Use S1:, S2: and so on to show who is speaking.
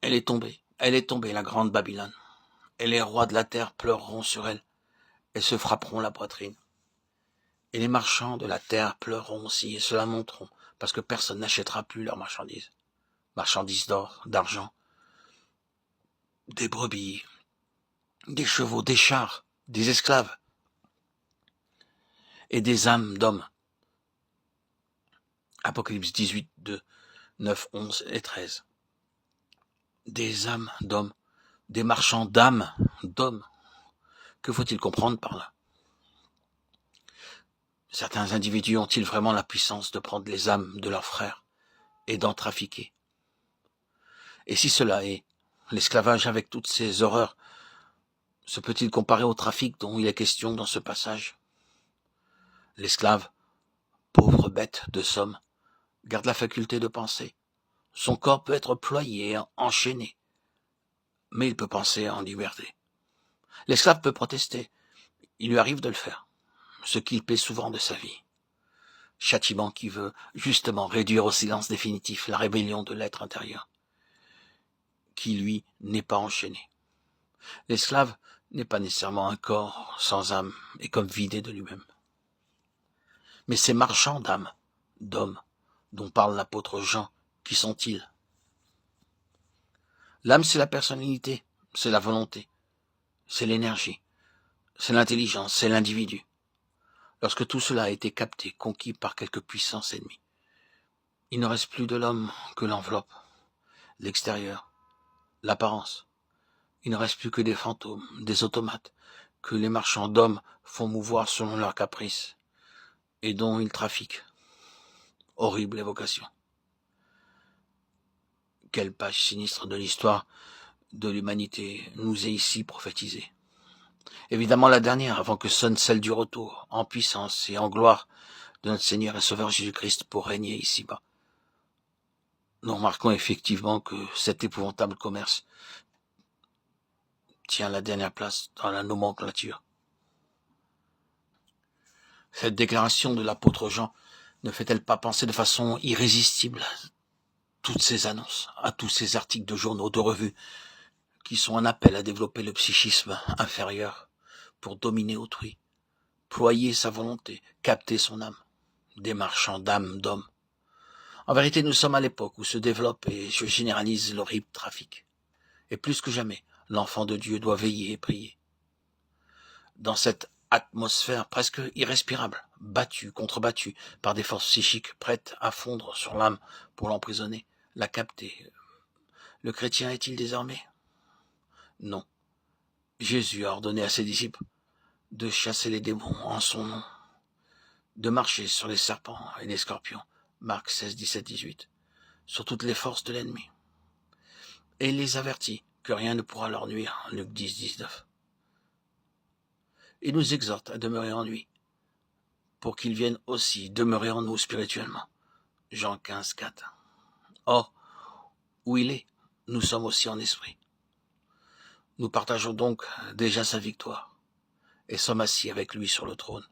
S1: elle est tombée, la grande Babylone, et les rois de la terre pleureront sur elle, et se frapperont la poitrine. Et les marchands de la terre pleureront aussi, et se lamenteront, parce que personne n'achètera plus leurs marchandises. Marchandises d'or, d'argent, des brebis, des chevaux, des chars, des esclaves, et des âmes d'hommes. Apocalypse 18, 2, 9, 11 et 13. Des âmes d'hommes, des marchands d'âmes d'hommes. Que faut-il comprendre par là? Certains individus ont-ils vraiment la puissance de prendre les âmes de leurs frères et d'en trafiquer? Et si cela est l'esclavage avec toutes ses horreurs, se peut-il comparer au trafic dont il est question dans ce passage? L'esclave, pauvre bête de somme, garde la faculté de penser. Son corps peut être ployé, enchaîné, mais il peut penser en liberté. L'esclave peut protester, il lui arrive de le faire, ce qu'il paie souvent de sa vie. Châtiment qui veut justement réduire au silence définitif la rébellion de l'être intérieur, qui lui n'est pas enchaîné. L'esclave n'est pas nécessairement un corps sans âme et comme vidé de lui-même. Mais ces marchands d'âme, d'hommes, dont parle l'apôtre Jean, qui sont-ils? L'âme, c'est la personnalité, c'est la volonté, c'est l'énergie, c'est l'intelligence, c'est l'individu. Lorsque tout cela a été capté, conquis par quelque puissance ennemie, il ne reste plus de l'homme que l'enveloppe, l'extérieur, l'apparence. Il ne reste plus que des fantômes, des automates, que les marchands d'hommes font mouvoir selon leurs caprices, et dont ils trafiquent. Horrible évocation. Quelle page sinistre de l'histoire de l'humanité nous est ici prophétisée. Évidemment la dernière, avant que sonne celle du retour, en puissance et en gloire de notre Seigneur et Sauveur Jésus-Christ pour régner ici-bas. Nous remarquons effectivement que cet épouvantable commerce tient la dernière place dans la nomenclature. Cette déclaration de l'apôtre Jean ne fait-elle pas penser de façon irrésistible à toutes ces annonces, à tous ces articles de journaux, de revues, qui sont un appel à développer le psychisme inférieur pour dominer autrui, ployer sa volonté, capter son âme, des marchands d'âme d'hommes. En vérité, nous sommes à l'époque où se développe et se généralise l'horrible trafic. Et plus que jamais, l'enfant de Dieu doit veiller et prier. Dans cette atmosphère presque irrespirable, battue, contrebattue par des forces psychiques prêtes à fondre sur l'âme pour l'emprisonner, la capter, le chrétien est-il désormais? Non. Jésus a ordonné à ses disciples de chasser les démons en son nom, de marcher sur les serpents et les scorpions, Marc 16, 17, 18, sur toutes les forces de l'ennemi. Et il les avertit que rien ne pourra leur nuire, Luc 10, 19. Il nous exhorte à demeurer en lui, pour qu'il vienne aussi demeurer en nous spirituellement, Jean 15, 4. Or, où il est, nous sommes aussi en esprit. Nous partageons donc déjà sa victoire, et sommes assis avec lui sur le trône.